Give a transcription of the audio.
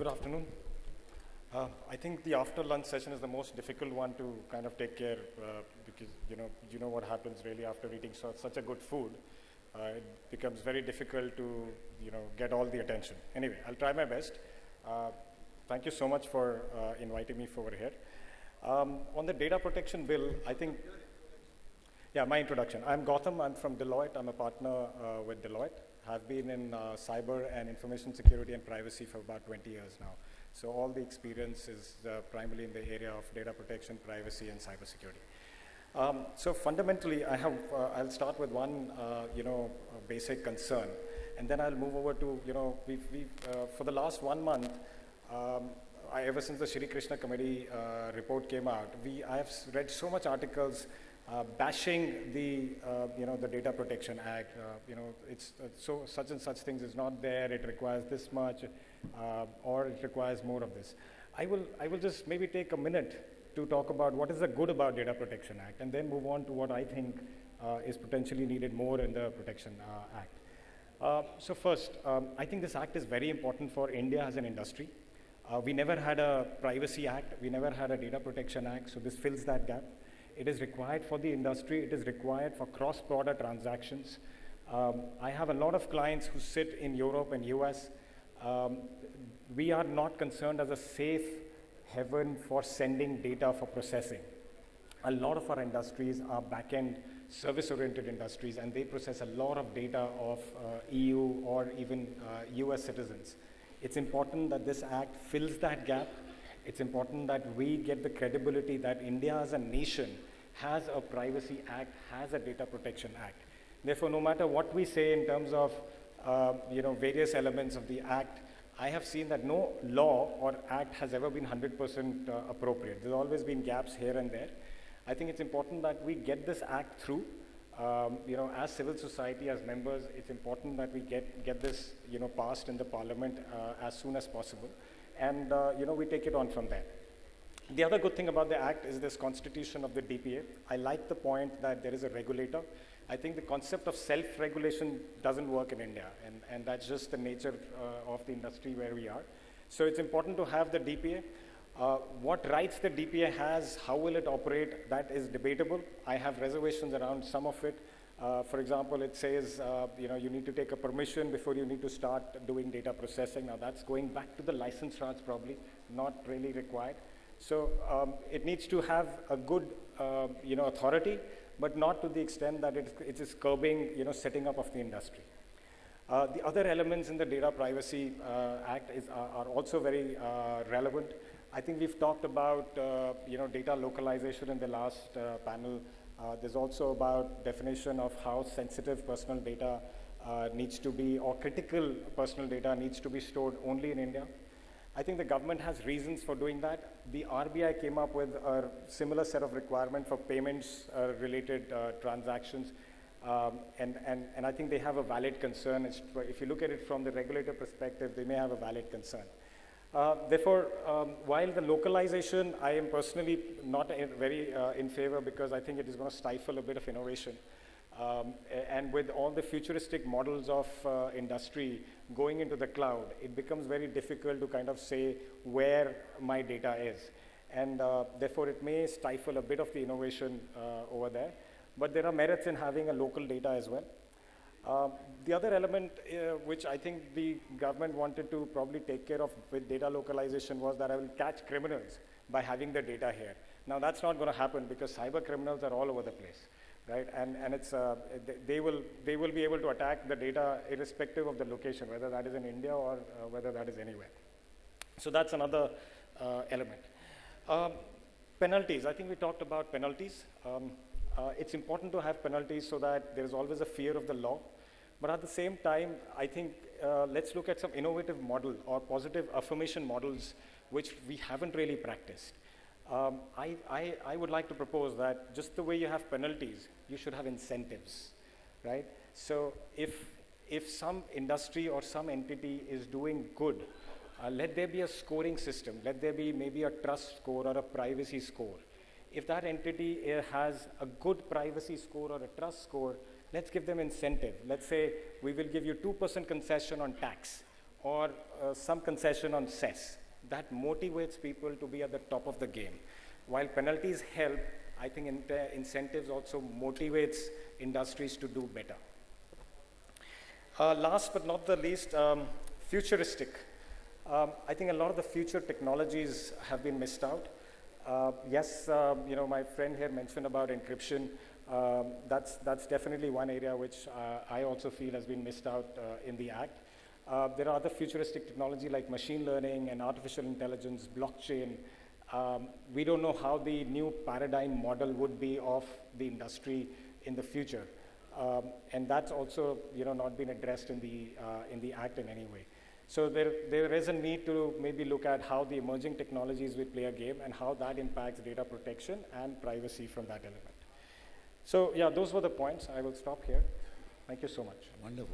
Good afternoon. I think the after lunch session is the most difficult one to kind of take care because you know what happens really after eating such a good food. It becomes very difficult to get all the attention. Anyway, I'll try my best. Thank you so much for inviting me over here. On the data protection bill, I think, yeah, my introduction. I'm Gautam. I'm from Deloitte. I'm a partner with Deloitte. Have been in cyber and information security and privacy for about 20 years now. So all the experience is primarily in the area of data protection, privacy, and cybersecurity. So fundamentally, I'll start with one, basic concern, and then I'll move over to, for the last 1 month, ever since the Srikrishna Committee report came out, I have read so much articles bashing the Data Protection Act. It's so such and such things is not there. It requires this much, or it requires more of this. I will just maybe take a minute to talk about what is the good about Data Protection Act, and then move on to what I think is potentially needed more in the Protection Act. So first, I think this act is very important for India as an industry. We never had a Privacy Act. We never had a Data Protection Act, so this fills that gap. It is required for the industry. It is required for cross-border transactions. I have a lot of clients who sit in Europe and US. We are not concerned as a safe haven for sending data for processing. A lot of our industries are back-end service-oriented industries, and they process a lot of data of EU or even US citizens. It's important that this act fills that gap. It's important that we get the credibility that India as a nation has a Privacy Act, has a Data Protection Act. Therefore, no matter what we say in terms of various elements of the act, I have seen that no law or act has ever been 100% appropriate. There's always been gaps here and there. I think it's important that we get this act through. As civil society, as members, it's important that we get this passed in the parliament as soon as possible. And we take it on from there. The other good thing about the act is this constitution of the DPA. I like the point that there is a regulator. I think the concept of self-regulation doesn't work in India, and that's just the nature of the industry where we are. So it's important to have the DPA. What rights the DPA has, how will it operate, that is debatable. I have reservations around some of it. For example, it says you need to take a permission before you need to start doing data processing. Now that's going back to the license routes probably, not really required. So it needs to have a good authority, but not to the extent that it is curbing setting up of the industry. The other elements in the Data Privacy Act are also very relevant. I think we've talked about data localization in the last panel. There's also about definition of how sensitive personal data needs to be, or critical personal data needs to be stored only in India. I think the government has reasons for doing that. The RBI came up with a similar set of requirements for payments related transactions. And I think they have a valid concern. If you look at it from the regulator perspective, they may have a valid concern. Therefore, while the localization, I am personally not very in favor, because I think it is going to stifle a bit of innovation. And with all the futuristic models of industry going into the cloud, it becomes very difficult to kind of say where my data is. And therefore, it may stifle a bit of the innovation over there. But there are merits in having a local data as well. The other element which I think the government wanted to probably take care of with data localization was that I will catch criminals by having the data here. Now that's not going to happen, because cyber criminals are all over the place, right? And it's they will be able to attack the data irrespective of the location, whether that is in India or whether that is anywhere. So that's another element. Penalties. I think we talked about penalties. It's important to have penalties so that there is always a fear of the law. But at the same time, I think let's look at some innovative model or positive affirmation models which we haven't really practiced. I would like to propose that just the way you have penalties, you should have incentives, right? So if some industry or some entity is doing good, let there be a scoring system. Let there be maybe a trust score or a privacy score. If that entity has a good privacy score or a trust score, let's give them incentive. Let's say we will give you 2% concession on tax, or some concession on cess. That motivates people to be at the top of the game. While penalties help, I think incentives also motivates industries to do better. Last but not the least, futuristic. I think a lot of the future technologies have been missed out. Yes, my friend here mentioned about encryption. That's definitely one area which I also feel has been missed out in the Act. There are other futuristic technology like machine learning and artificial intelligence, blockchain. We don't know how the new paradigm model would be of the industry in the future. And that's also not been addressed in the Act in any way. So there is a need to maybe look at how the emerging technologies will play a game and how that impacts data protection and privacy from that element. So yeah, those were the points. I will stop here. Thank you so much. Wonderful.